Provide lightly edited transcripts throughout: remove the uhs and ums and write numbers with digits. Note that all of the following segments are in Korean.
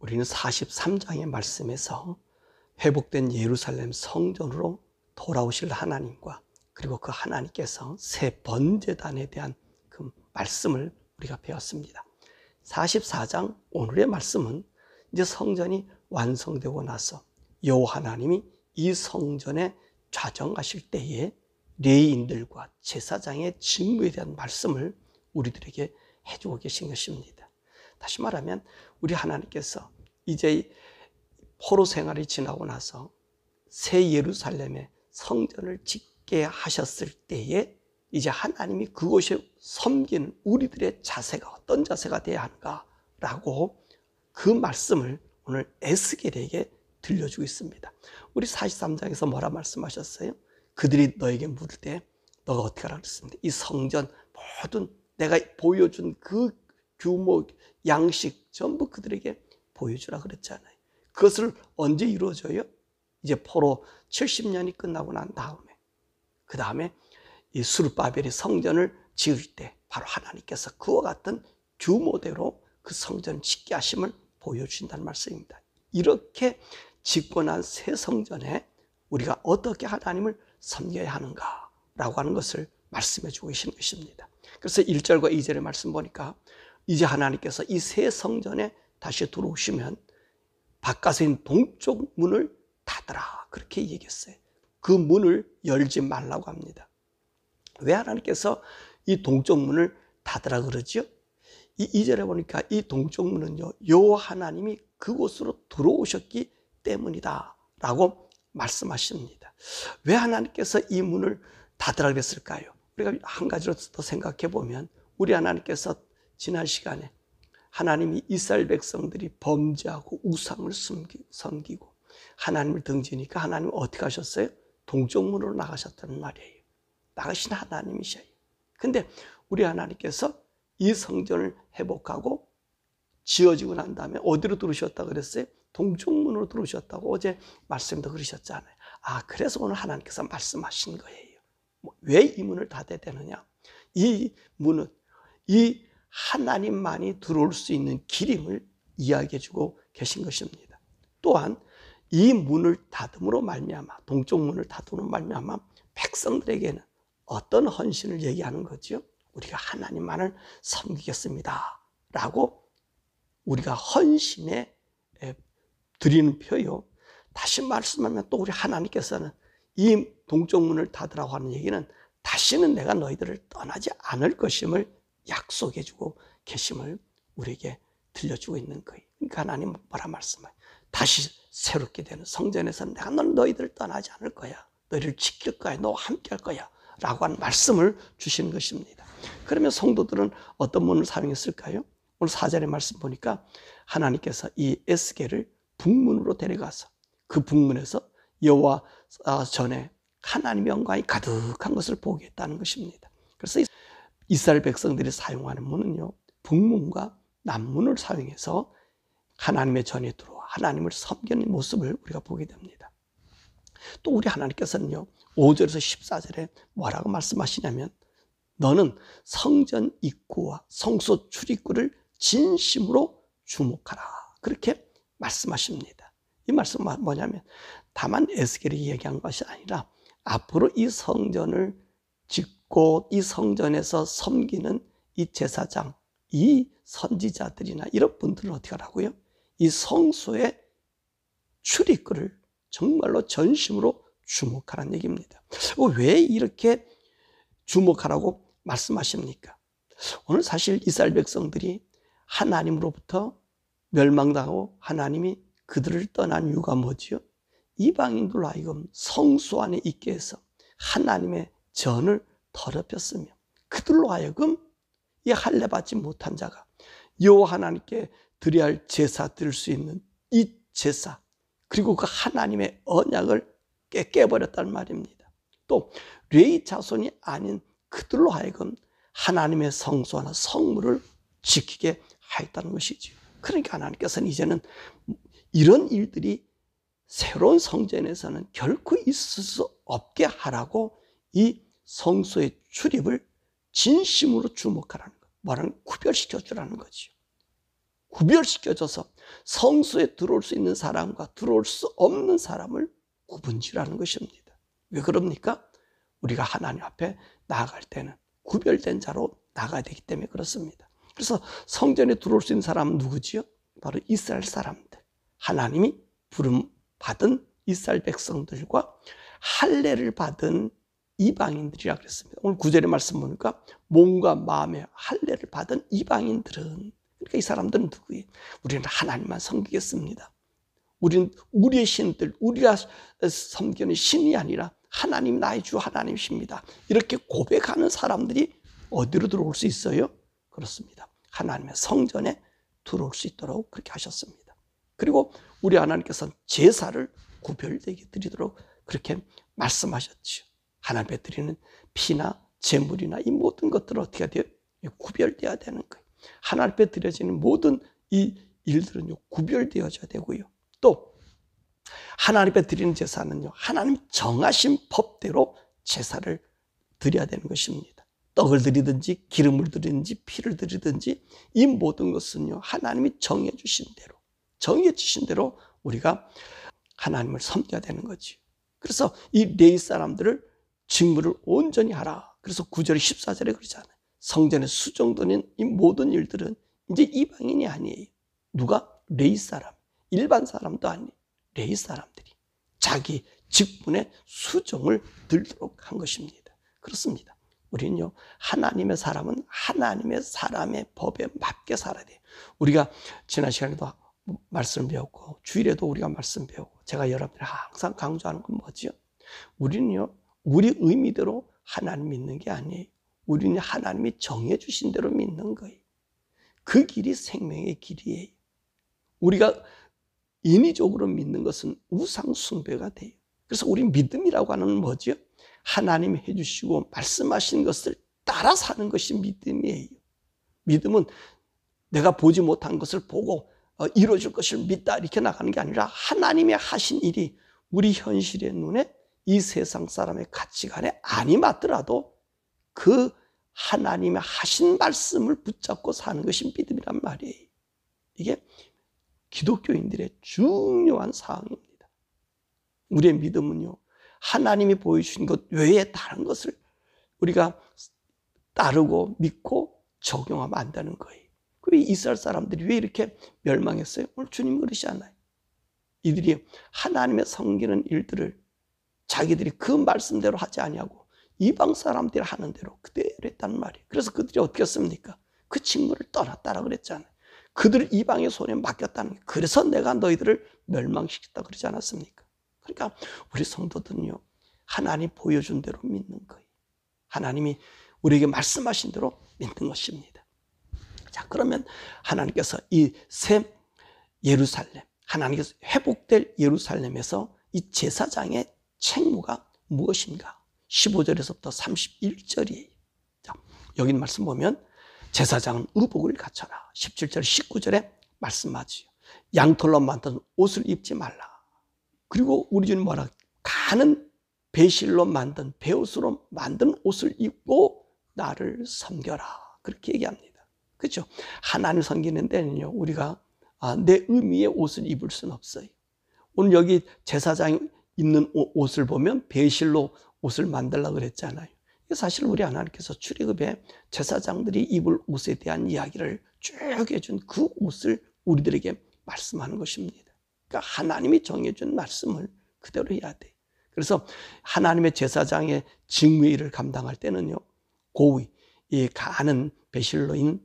우리는 43장의 말씀에서 회복된 예루살렘 성전으로 돌아오실 하나님과 그리고 그 하나님께서 새 번제단에 대한 그 말씀을 우리가 배웠습니다. 44장 오늘의 말씀은 이제 성전이 완성되고 나서 여호와 하나님이 이 성전에 좌정하실 때에 레위인들과 제사장의 직무에 대한 말씀을 우리들에게 해주고 계신 것입니다. 다시 말하면 우리 하나님께서 이제 포로 생활이 지나고 나서 새 예루살렘의 성전을 짓게 하셨을 때에 이제 하나님이 그곳에 섬기는 우리들의 자세가 어떤 자세가 되어야 하는가라고 그 말씀을 오늘 에스겔에게 들려주고 있습니다. 우리 43장에서 뭐라 말씀하셨어요? 그들이 너에게 물을 때 너가 어떻게 하라 그랬습니다. 이 성전 모든 내가 보여준 그 규모, 양식 전부 그들에게 보여주라 그랬잖아요. 그것을 언제 이루어져요? 이제 포로 70년이 끝나고 난 다음에, 그 다음에 이 스룹바벨이 성전을 지을 때 바로 하나님께서 그와 같은 규모대로 그 성전을 짓게 하심을 보여주신다는 말씀입니다. 이렇게 짓고 난 새 성전에 우리가 어떻게 하나님을 섬겨야 하는가라고 하는 것을 말씀해 주고 계시는 것입니다. 그래서 1절과 2절의 말씀 보니까 이제 하나님께서 이 새 성전에 다시 들어오시면 바깥에 있는 동쪽 문을 닫으라 그렇게 얘기했어요. 그 문을 열지 말라고 합니다. 왜 하나님께서 이 동쪽 문을 닫으라 그러죠? 이 2절에 보니까 이 동쪽 문은요, 여호와 하나님이 그곳으로 들어오셨기 때문이다 라고 말씀하십니다. 왜 하나님께서 이 문을 닫으라 그랬을까요? 우리가 한 가지로 더 생각해 보면 우리 하나님께서 지난 시간에 하나님이 이스라엘 백성들이 범죄하고 우상을 섬기고 하나님을 등지니까 하나님은 어떻게 하셨어요? 동쪽 문으로 나가셨다는 말이에요. 나가신 하나님이셔요. 근데 우리 하나님께서 이 성전을 회복하고 지어지고 난 다음에 어디로 들어오셨다고 그랬어요? 동쪽 문으로 들어오셨다고 어제 말씀도 그러셨잖아요. 그래서 오늘 하나님께서 말씀하신 거예요. 왜 이 문을 닫아야 되느냐? 이 문은 이 하나님만이 들어올 수 있는 길임을 이야기해 주고 계신 것입니다. 또한 이 문을 닫음으로 말미암아, 동쪽 문을 닫음으로 말미암아 백성들에게는 어떤 헌신을 얘기하는 거죠? 우리가 하나님만을 섬기겠습니다 라고 우리가 헌신에 드리는 표요. 다시 말씀하면 또 우리 하나님께서는 이 동쪽 문을 닫으라고 하는 얘기는 다시는 내가 너희들을 떠나지 않을 것임을 약속해 주고 계심을 우리에게 들려주고 있는 거예요. 그러니까 하나님 뭐라 말씀해요? 다시 새롭게 되는 성전에서 내가 너희들을 떠나지 않을 거야. 너희를 지킬 거야. 너와 함께 할 거야. 라고 하는 말씀을 주시는 것입니다. 그러면 성도들은 어떤 문을 사용했을까요? 오늘 4절의 말씀 보니까 하나님께서 이 에스겔을 북문으로 데려가서 그 북문에서 여호와 전에 하나님의 영광이 가득한 것을 보게 했다는 것입니다. 그래서 이스라엘 백성들이 사용하는 문은요, 북문과 남문을 사용해서 하나님의 전에 들어와 하나님을 섬기는 모습을 우리가 보게 됩니다. 또 우리 하나님께서는요, 5절에서 14절에 뭐라고 말씀하시냐면 너는 성전 입구와 성소 출입구를 진심으로 주목하라 그렇게 말씀하십니다. 이 말씀은 뭐냐면 다만 에스겔이 얘기한 것이 아니라 앞으로 이 성전을 짓고 이 성전에서 섬기는 이 제사장, 이 선지자들이나 이런 분들은 어떻게 하라고요? 이 성소의 출입구를 정말로 전심으로 주목하라는 얘기입니다. 왜 이렇게 주목하라고 말씀하십니까? 오늘 사실 이스라엘 백성들이 하나님으로부터 멸망당하고 하나님이 그들을 떠난 이유가 뭐지요? 이방인들로 하여금 성소 안에 있게 해서 하나님의 전을 더럽혔으며 그들로 하여금 이 할례 받지 못한 자가 여호와 하나님께 드려야 할 제사 드릴 수 있는 이 제사 그리고 그 하나님의 언약을 깨버렸단 말입니다. 또 레위 자손이 아닌 그들로 하여금 하나님의 성소나 성물을 지키게 하였다는 것이죠. 그러니까 하나님께서는 이제는 이런 일들이 새로운 성전에서는 결코 있을 수 없게 하라고 이 성소의 출입을 진심으로 주목하라는 것, 뭐라는 구별시켜 주라는 거죠. 구별시켜줘서 성소에 들어올 수 있는 사람과 들어올 수 없는 사람을 구분지라는 것입니다. 왜 그럽니까? 우리가 하나님 앞에 나아갈 때는 구별된 자로 나가야 되기 때문에 그렇습니다. 그래서 성전에 들어올 수 있는 사람은 누구지요? 바로 이스라엘 사람들. 하나님이 부름 받은 이스라엘 백성들과 할례를 받은 이방인들이라 그랬습니다. 오늘 9절의 말씀 보니까 몸과 마음에 할례를 받은 이방인들은, 그러니까 이 사람들은 누구예요? 우리는 하나님만 섬기겠습니다. 우리는 우리의 신들, 우리가 섬기는 신이 아니라 하나님, 나의 주 하나님이십니다. 이렇게 고백하는 사람들이 어디로 들어올 수 있어요? 그렇습니다. 하나님의 성전에 들어올 수 있도록 그렇게 하셨습니다. 그리고 우리 하나님께서는 제사를 구별되게 드리도록 그렇게 말씀하셨죠. 하나님 앞에 드리는 피나 제물이나 이 모든 것들은 어떻게 돼요? 구별되어야 되는 거예요. 하나님 앞에 드려지는 모든 이 일들은요, 구별되어져야 되고요. 또 하나님 앞에 드리는 제사는요, 하나님 정하신 법대로 제사를 드려야 되는 것입니다. 떡을 드리든지 기름을 드리든지 피를 드리든지 이 모든 것은요, 하나님이 정해 주신 대로 우리가 하나님을 섬겨야 되는 거지. 그래서 이 레위 사람들을 직무를 온전히 하라. 그래서 9절 14절에 그러잖아요. 성전에 수정되는 이 모든 일들은 이제 이방인이 아니에요. 누가? 레위 사람. 일반 사람도 아니에요. 레위 사람들이 자기 직분의 수정을 들도록 한 것입니다. 그렇습니다. 우리는요, 하나님의 사람은 하나님의 사람의 법에 맞게 살아야 돼요. 우리가 지난 시간에도 말씀을 배웠고 주일에도 우리가 말씀 배우고 제가 여러분들이 항상 강조하는 건 뭐지요? 우리는요, 우리 의미대로 하나님 믿는 게 아니에요. 우리는 하나님이 정해 주신 대로 믿는 거예요. 그 길이 생명의 길이에요. 우리가 인위적으로 믿는 것은 우상 숭배가 돼요. 그래서 우리 믿음이라고 하는 건 뭐지요? 하나님이 해주시고 말씀하신 것을 따라 사는 것이 믿음이에요. 믿음은 내가 보지 못한 것을 보고 이루어질 것을 믿다 이렇게 나가는 게 아니라 하나님이 하신 일이 우리 현실의 눈에 이 세상 사람의 가치관에 아니 맞더라도 그 하나님의 하신 말씀을 붙잡고 사는 것이 믿음이란 말이에요. 이게 기독교인들의 중요한 사항입니다. 우리의 믿음은요, 하나님이 보여주신 것 외에 다른 것을 우리가 따르고 믿고 적용하면 안 되는 거예요. 그 이스라엘 사람들이 왜 이렇게 멸망했어요? 오늘 주님 그러시잖아요. 이들이 하나님의 섬기는 일들을 자기들이 그 말씀대로 하지 아니하고 이방 사람들이 하는 대로 그대로 했단 말이에요. 그래서 그들이 어떻게 했습니까? 그 직무를 떠났다라 그랬잖아요. 그들을 이방의 손에 맡겼다는 거예요. 그래서 내가 너희들을 멸망시켰다 그러지 않았습니까? 그러니까 우리 성도들은요, 하나님 보여준 대로 믿는 거예요. 하나님이 우리에게 말씀하신 대로 믿는 것입니다. 자, 그러면 하나님께서 이 새 예루살렘, 하나님께서 회복될 예루살렘에서 이 제사장의 책무가 무엇인가? 15절에서부터 31절이에요. 자, 여기 말씀 보면 제사장은 의복을 갖춰라. 17절, 19절에 말씀하지요. 양털로 만든 옷을 입지 말라. 그리고 우리 주님 뭐라? 가는 배실로 만든 베옷으로 만든 옷을 입고 나를 섬겨라. 그렇게 얘기합니다. 그렇죠? 하나님 섬기는 데는요, 우리가 내 의미의 옷을 입을 수는 없어요. 오늘 여기 제사장이 입는 옷을 보면 배실로 옷을 만들려고 그랬잖아요. 사실 우리 하나님께서 출애굽에 제사장들이 입을 옷에 대한 이야기를 쭉 해준 그 옷을 우리들에게 말씀하는 것입니다. 그러니까 하나님이 정해준 말씀을 그대로 해야 돼요. 그래서 하나님의 제사장의 직무의 일을 감당할 때는요, 고의, 이 가는 배실로인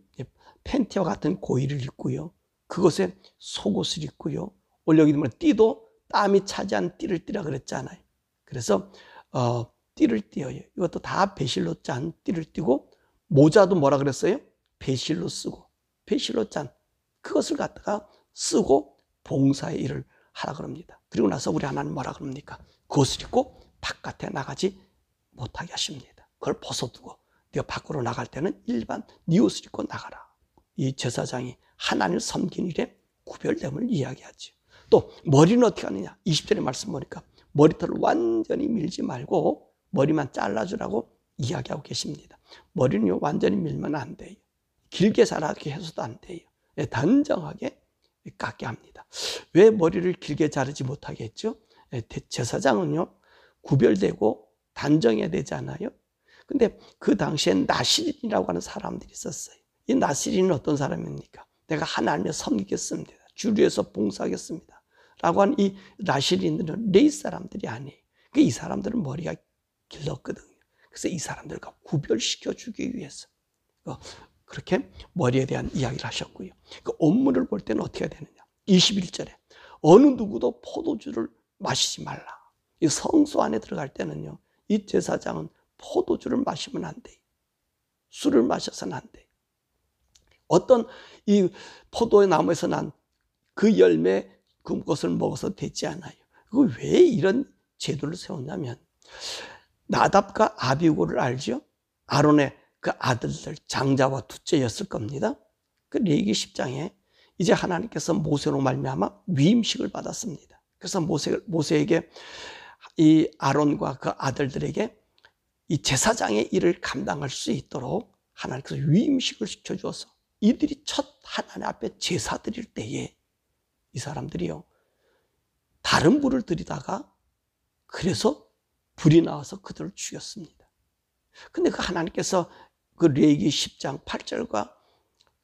팬티와 같은 고의를 입고요, 그것에 속옷을 입고요, 오늘 여기 보면 띠도 땀이 차지한 띠를 띠라 그랬잖아요. 그래서 띠를 띠어요. 이것도 다 배실로 짠 띠를 띠고, 모자도 뭐라 그랬어요? 배실로 쓰고, 배실로 짠 그것을 갖다가 쓰고 봉사의 일을 하라 그럽니다. 그리고 나서 우리 하나님 뭐라 그럽니까? 그것을 입고 바깥에 나가지 못하게 하십니다. 그걸 벗어두고 네가 밖으로 나갈 때는 일반 네 옷을 입고 나가라. 이 제사장이 하나님을 섬긴 일에 구별됨을 이야기하죠. 또 머리는 어떻게 하느냐? 20절의 말씀 보니까 머리털을 완전히 밀지 말고 머리만 잘라주라고 이야기하고 계십니다. 머리는요, 완전히 밀면 안 돼요. 길게 자라게 해서도 안 돼요. 단정하게 깎게 합니다. 왜 머리를 길게 자르지 못하게 했죠? 제사장은요, 구별되고 단정해야 되잖아요. 근데 그 당시엔 나시린이라고 하는 사람들이 있었어요. 이 나시린은 어떤 사람입니까? 내가 하나님을 섬기겠습니다. 주류에서 봉사하겠습니다. 라고 하는 이 나시린들은 레위 사람들이 아니에요. 이 사람들은 머리가 길었거든요. 그래서 이 사람들과 구별시켜 주기 위해서 그렇게 머리에 대한 이야기를 하셨고요. 그 원문을 볼 때는 어떻게 해야 되느냐? 21절에 어느 누구도 포도주를 마시지 말라. 이 성소 안에 들어갈 때는요, 이 제사장은 포도주를 마시면 안 돼요. 술을 마셔서는 안 돼요. 어떤 이 포도의 나무에서 난 그 열매, 그것을 먹어서 되지 않아요. 왜 이런 제도를 세웠냐면, 나답과 아비후를 알죠? 아론의 그 아들들, 장자와 둘째였을 겁니다. 그 레위기 10장에 이제 하나님께서 모세로 말미암아 위임식을 받았습니다. 그래서 모세에게 이 아론과 그 아들들에게 이 제사장의 일을 감당할 수 있도록 하나님께서 위임식을 시켜주어서 이들이 첫 하나님 앞에 제사 드릴 때에 이 사람들이요, 다른 불을 들이다가 그래서 불이 나와서 그들을 죽였습니다. 근데 그 하나님께서 그 레위기 10장 8절과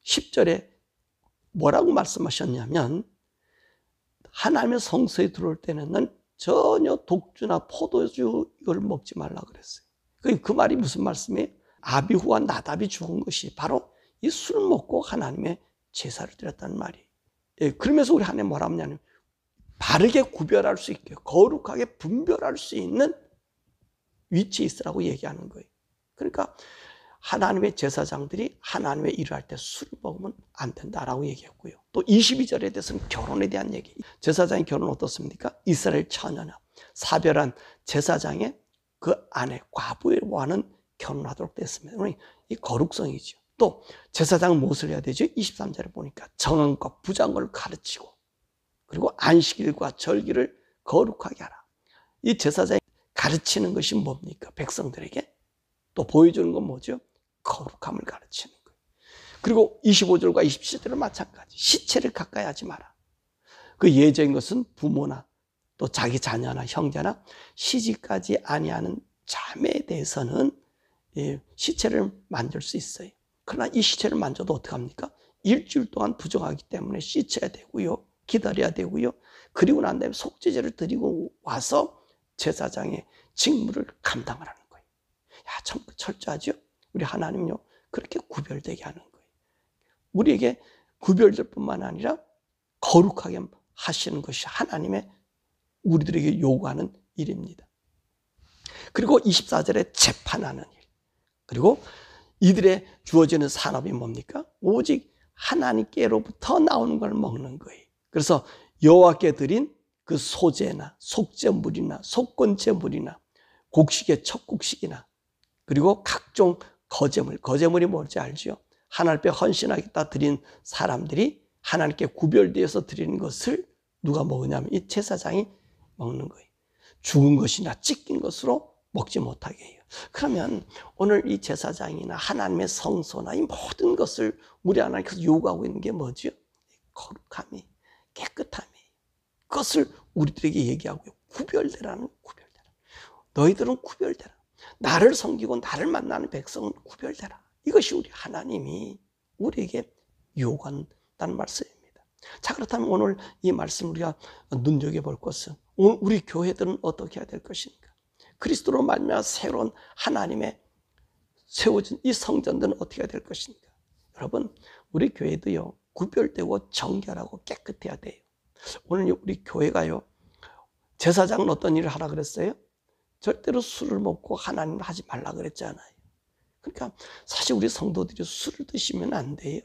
10절에 뭐라고 말씀하셨냐면, 하나님의 성소에 들어올 때는 전혀 독주나 포도주 이걸 먹지 말라 그랬어요. 그 말이 무슨 말씀이에요? 아비후와 나답이 죽은 것이 바로 이 술 먹고 하나님의 제사를 드렸다는 말이에요. 그러면서 우리 하나님 뭐라 하냐면, 바르게 구별할 수 있게, 거룩하게 분별할 수 있는 위치에 있으라고 얘기하는 거예요. 그러니까 하나님의 제사장들이 하나님의 일을 할 때 술을 먹으면 안 된다라고 얘기했고요. 또 22절에 대해서는 결혼에 대한 얘기. 제사장의 결혼은 어떻습니까? 이스라엘 처녀나 사별한 제사장의 그 아내 과부와는 결혼하도록 됐습니다. 이 거룩성이죠. 또 제사장은 무엇을 해야 되죠? 23절에 보니까 정언과 부장을 가르치고, 그리고 안식일과 절기를 거룩하게 하라. 이 제사장이 가르치는 것이 뭡니까? 백성들에게 또 보여주는 건 뭐죠? 거룩함을 가르치는 거예요. 그리고 25절과 27절은 마찬가지. 시체를 가까이 하지 마라. 그 예정인 것은 부모나 또 자기 자녀나 형제나 시집가지 아니하는 자매에 대해서는 시체를 만질 수 있어요. 그러나 이 시체를 만져도 어떡합니까? 일주일 동안 부정하기 때문에 씻어야 되고요, 기다려야 되고요, 그리고 난 다음에 속죄제를 드리고 와서 제사장의 직무를 감당을 하는 거예요. 야, 참 철저하죠? 우리 하나님요, 그렇게 구별되게 하는 거예요. 우리에게 구별될 뿐만 아니라 거룩하게 하시는 것이 하나님의 우리들에게 요구하는 일입니다. 그리고 24절에 재판하는 일. 그리고 이들의 주어지는 산업이 뭡니까? 오직 하나님께로부터 나오는 걸 먹는 거예요. 그래서 여호와께 드린 그 소제나 속제물이나 속건제물이나 곡식의 첫 곡식이나, 그리고 각종 거제물, 거제물이 뭔지 알죠? 하나님 앞에 헌신하겠다 드린 사람들이 하나님께 구별되어서 드리는 것을 누가 먹으냐면 이 제사장이 먹는 거예요. 죽은 것이나 찢긴 것으로 먹지 못하게 해요. 그러면 오늘 이 제사장이나 하나님의 성소나 이 모든 것을 우리 하나님께서 요구하고 있는 게 뭐죠? 거룩함이, 깨끗함이. 그것을 우리들에게 얘기하고요. 구별되라는, 구별되라. 너희들은 구별되라. 나를 섬기고 나를 만나는 백성은 구별되라. 이것이 우리 하나님이 우리에게 요구한다는 말씀입니다. 자, 그렇다면 오늘 이 말씀 우리가 눈여겨볼 것은, 오늘 우리 교회들은 어떻게 해야 될 것인가? 그리스도로 말미암아 새로운 하나님의 세워진 이 성전들은 어떻게 해야 될 것인가? 여러분, 우리 교회도요, 구별되고 정결하고 깨끗해야 돼요. 오늘 우리 교회가요, 제사장은 어떤 일을 하라 그랬어요? 절대로 술을 먹고 하나님을 하지 말라 그랬잖아요. 그러니까 사실 우리 성도들이 술을 드시면 안 돼요.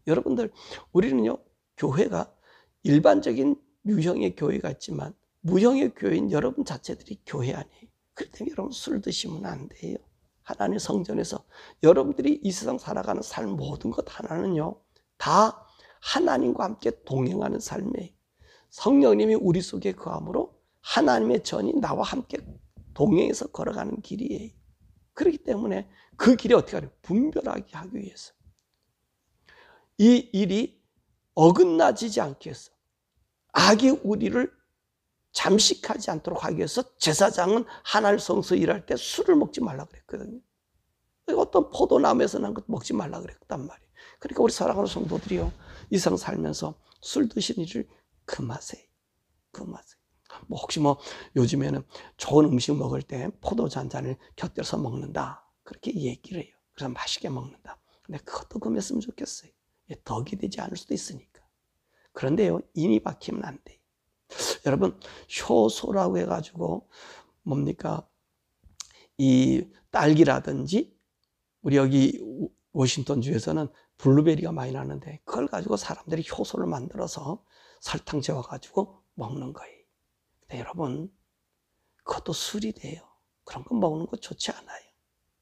여러분들, 우리는요, 교회가 일반적인 유형의 교회가 있지만 무형의 교회인 여러분 자체들이 교회 아니에요. 그렇기 때문에 여러분 술 드시면 안 돼요. 하나님의 성전에서 여러분들이 이 세상 살아가는 삶 모든 것 하나는요, 다 하나님과 함께 동행하는 삶이에요. 성령님이 우리 속에 거함으로 하나님의 전이 나와 함께 동행해서 걸어가는 길이에요. 그렇기 때문에 그 길이 어떻게 하냐? 분별하게 하기 위해서. 이 일이 어긋나지지 않기 위해서, 악이 우리를 잠식하지 않도록 하기 위해서 제사장은 하나님 성소에 일할 때 술을 먹지 말라 그랬거든요. 어떤 포도나무에서 난 것 먹지 말라 그랬단 말이에요. 그러니까 우리 사랑하는 성도들이요, 이상 살면서 술 드시는 일을 금하세요. 금하세요. 혹시 요즘에는 좋은 음식 먹을 때 포도주 한 잔을 곁들여서 먹는다, 그렇게 얘기를 해요. 그래서 맛있게 먹는다. 근데 그것도 금했으면 좋겠어요. 덕이 되지 않을 수도 있으니까. 그런데요, 인이 박히면 안 돼요. 여러분, 효소라고 해가지고 뭡니까? 이 딸기라든지, 우리 여기 워싱턴 주에서는 블루베리가 많이 나는데 그걸 가지고 사람들이 효소를 만들어서 설탕 재워가지고 먹는 거예요. 근데 여러분, 그것도 술이 돼요. 그런 거 먹는 거 좋지 않아요.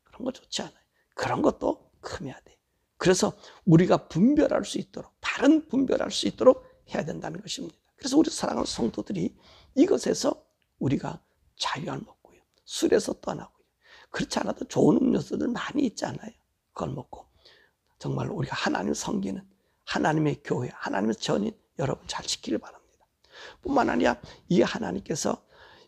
그런 거 좋지 않아요. 그런 것도 금해야 돼요. 그래서 우리가 분별할 수 있도록, 바른 분별할 수 있도록 해야 된다는 것입니다. 그래서 우리 사랑하는 성도들이 이것에서 우리가 자유를 먹고요, 술에서 떠나고요, 그렇지 않아도 좋은 음료수들 많이 있잖아요. 그걸 먹고 정말 우리가 하나님을 섬기는 하나님의 교회, 하나님의 전인 여러분 잘 지키길 바랍니다. 뿐만 아니라 이 하나님께서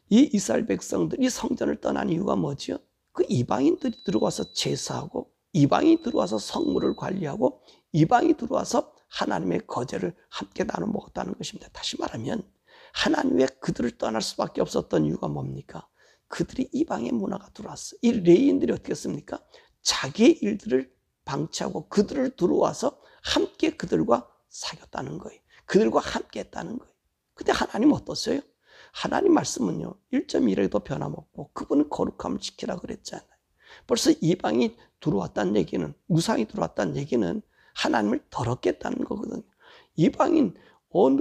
이 이스라엘 백성들이 성전을 떠난 이유가 뭐지요? 그 이방인들이 들어와서 제사하고, 이방인이 들어와서 성물을 관리하고, 이방인이 들어와서 하나님의 거제를 함께 나눠 먹었다는 것입니다. 다시 말하면 하나님 왜 그들을 떠날 수밖에 없었던 이유가 뭡니까? 그들이 이방의 문화가 들어왔어요. 이 레위인들이 어떻게 했습니까? 자기의 일들을 방치하고 그들을 들어와서 함께 그들과 사귀었다는 거예요. 그들과 함께 했다는 거예요. 근데 하나님 어떠세요? 하나님 말씀은요, 1.1에도 변함없고 그분은 거룩함을 지키라 그랬잖아요. 벌써 이방이 들어왔다는 얘기는, 우상이 들어왔다는 얘기는 하나님을 더럽게 했다는 거거든요. 이방인,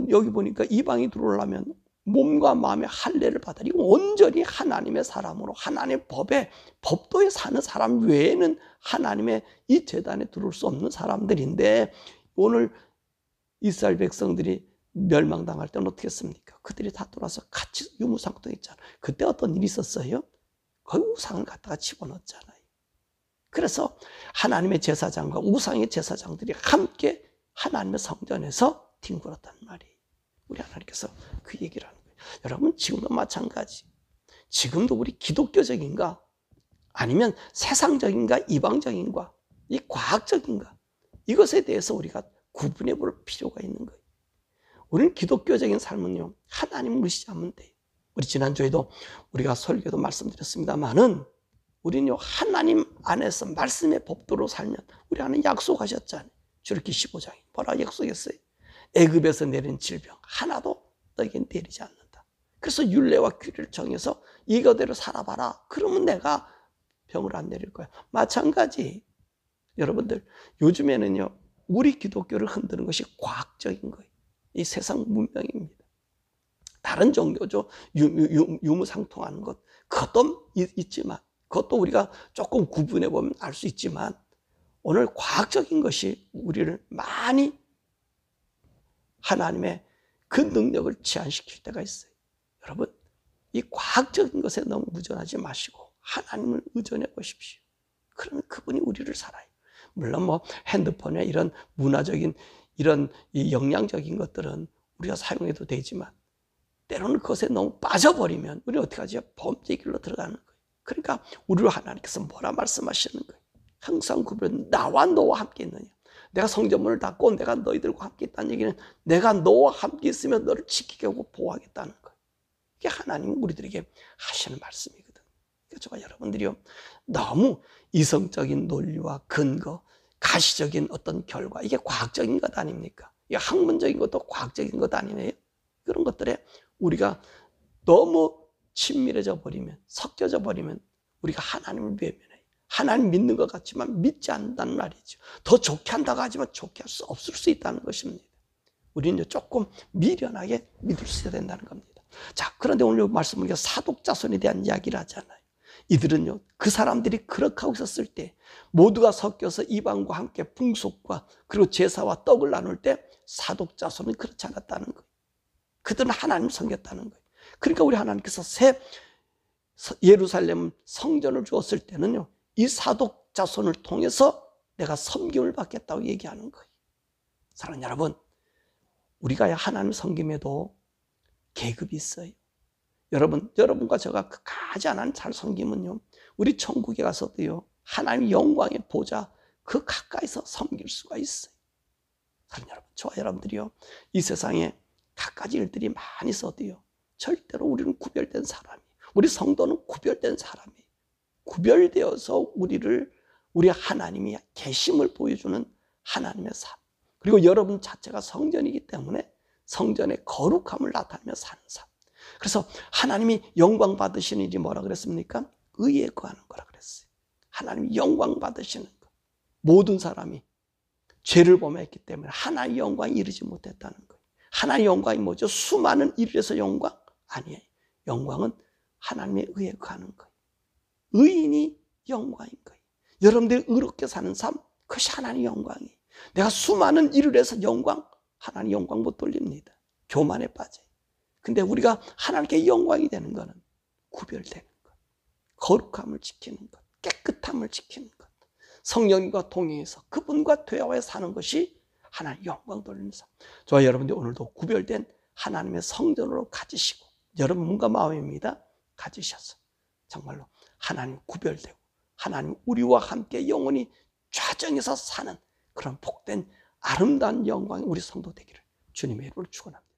여기 보니까 이방이 들어오려면 몸과 마음의 할례를 받아야, 온전히 하나님의 사람으로 하나님의 법도에 사는 사람 외에는 하나님의 이 제단에 들어올 수 없는 사람들인데, 오늘 이스라엘 백성들이 멸망당할 때는 어떻게 했습니까? 그들이 다 돌아서 같이 유무상통했잖아요. 그때 어떤 일이 있었어요? 거기 우상을 갖다가 집어넣었잖아요. 그래서 하나님의 제사장과 우상의 제사장들이 함께 하나님의 성전에서 뒹굴었단 말이에요. 우리 하나님께서 그 얘기를 하는 거예요. 여러분, 지금도 마찬가지. 지금도 우리 기독교적인가, 아니면 세상적인가, 이방적인가, 이 과학적인가, 이것에 대해서 우리가 구분해 볼 필요가 있는 거예요. 우리는 기독교적인 삶은요, 하나님을 의지하면 돼요. 우리 지난주에도 우리가 설교도 말씀드렸습니다만은, 우리는 하나님 안에서 말씀의 법도로 살면, 우리 하나님 약속하셨잖아요. 출애굽기 15장에 뭐라고 약속했어요? 애굽에서 내린 질병 하나도 너에게 내리지 않는다. 그래서 율례와 규례를 정해서 이거대로 살아봐라. 그러면 내가 병을 안 내릴 거야. 마찬가지, 여러분들, 요즘에는요, 우리 기독교를 흔드는 것이 과학적인 거예요. 이 세상 문명입니다. 다른 종교죠, 유무상통하는 것, 그것도 있지만, 그것도 우리가 조금 구분해 보면 알 수 있지만, 오늘 과학적인 것이 우리를 많이 하나님의 그 능력을 제한시킬 때가 있어요. 여러분, 이 과학적인 것에 너무 무전하지 마시고 하나님을 의존해 보십시오. 그러면 그분이 우리를 살아요. 물론 핸드폰에 이런 문화적인, 이런 이 영양적인 것들은 우리가 사용해도 되지만, 때로는 그것에 너무 빠져버리면 우리 어떻게 하죠? 범죄의 길로 들어가는 거예요. 그러니까 우리를 하나님께서 뭐라 말씀하시는 거예요? 항상 구분, 나와 너와 함께 있느냐. 내가 성전문을 닫고 내가 너희들과 함께 있다는 얘기는 내가 너와 함께 있으면 너를 지키게 하고 보호하겠다는 거예요. 이게 하나님은 우리들에게 하시는 말씀이거든. 그러니까 저와 여러분들이요, 너무 이성적인 논리와 근거, 가시적인 어떤 결과, 이게 과학적인 것 아닙니까? 이게 학문적인 것도 과학적인 것 아니에요? 그런 것들에 우리가 너무 친밀해져 버리면, 섞여져 버리면 우리가 하나님을 외면해요. 하나님 믿는 것 같지만 믿지 않는다는 말이죠. 더 좋게 한다고 하지만 좋게 할 수 없을 수 있다는 것입니다. 우리는 조금 미련하게 믿을 수 있어야 된다는 겁니다. 자, 그런데 오늘 말씀 보니까 사독자손에 대한 이야기를 하잖아요. 이들은요, 그 사람들이 그렇게 하고 있었을 때, 모두가 섞여서 이방과 함께 풍속과 그리고 제사와 떡을 나눌 때 사독자손은 그렇지 않았다는 거예요. 그들은 하나님을 섬겼다는 거예요. 그러니까 우리 하나님께서 새 예루살렘 성전을 주었을 때는요, 이 사독 자손을 통해서 내가 섬김을 받겠다고 얘기하는 거예요. 사랑하는 여러분, 우리가 하나님 섬김에도 계급이 있어요. 여러분과 제가 가장 잘 섬기면요, 우리 천국에 가서도요, 하나님 영광의 보좌 그 가까이서 섬길 수가 있어요. 그럼 여러분, 저와 여러분들이요, 이 세상에 갖가지 일들이 많이 있어도요, 절대로 우리는 구별된 사람이, 우리 성도는 구별된 사람이, 구별되어서 우리 하나님이 계심을 보여주는 하나님의 삶, 그리고 여러분 자체가 성전이기 때문에 성전의 거룩함을 나타내며 사는 삶. 그래서 하나님이 영광 받으시는 일이 뭐라 그랬습니까? 의에 거하는 거라 그랬어요. 하나님이 영광 받으시는 것. 모든 사람이 죄를 범했기 때문에 하나님의 영광이 이르지 못했다는 거예요. 하나님의 영광이 뭐죠? 수많은 일을 해서 영광? 아니에요. 영광은 하나님의 의에 거하는 거예요. 의인이 영광인 거예요. 여러분들이 의롭게 사는 삶, 그것이 하나님의 영광이에요. 내가 수많은 일을 해서 영광, 하나님 영광 못 돌립니다. 교만에 빠져요. 근데 우리가 하나님께 영광이 되는 것은 구별되는 것, 거룩함을 지키는 것, 깨끗함을 지키는 것, 성령님과 동행해서 그분과 대화해 사는 것이 하나님 영광 돌리는 삶. 저와 여러분들 오늘도 구별된 하나님의 성전으로 가지시고, 여러분 몸과 마음입니다. 가지셔서 정말로 하나님 구별되고 하나님 우리와 함께 영원히 좌정해서 사는 그런 복된 아름다운 영광이 우리 성도 되기를 주님의 이름으로 축원합니다.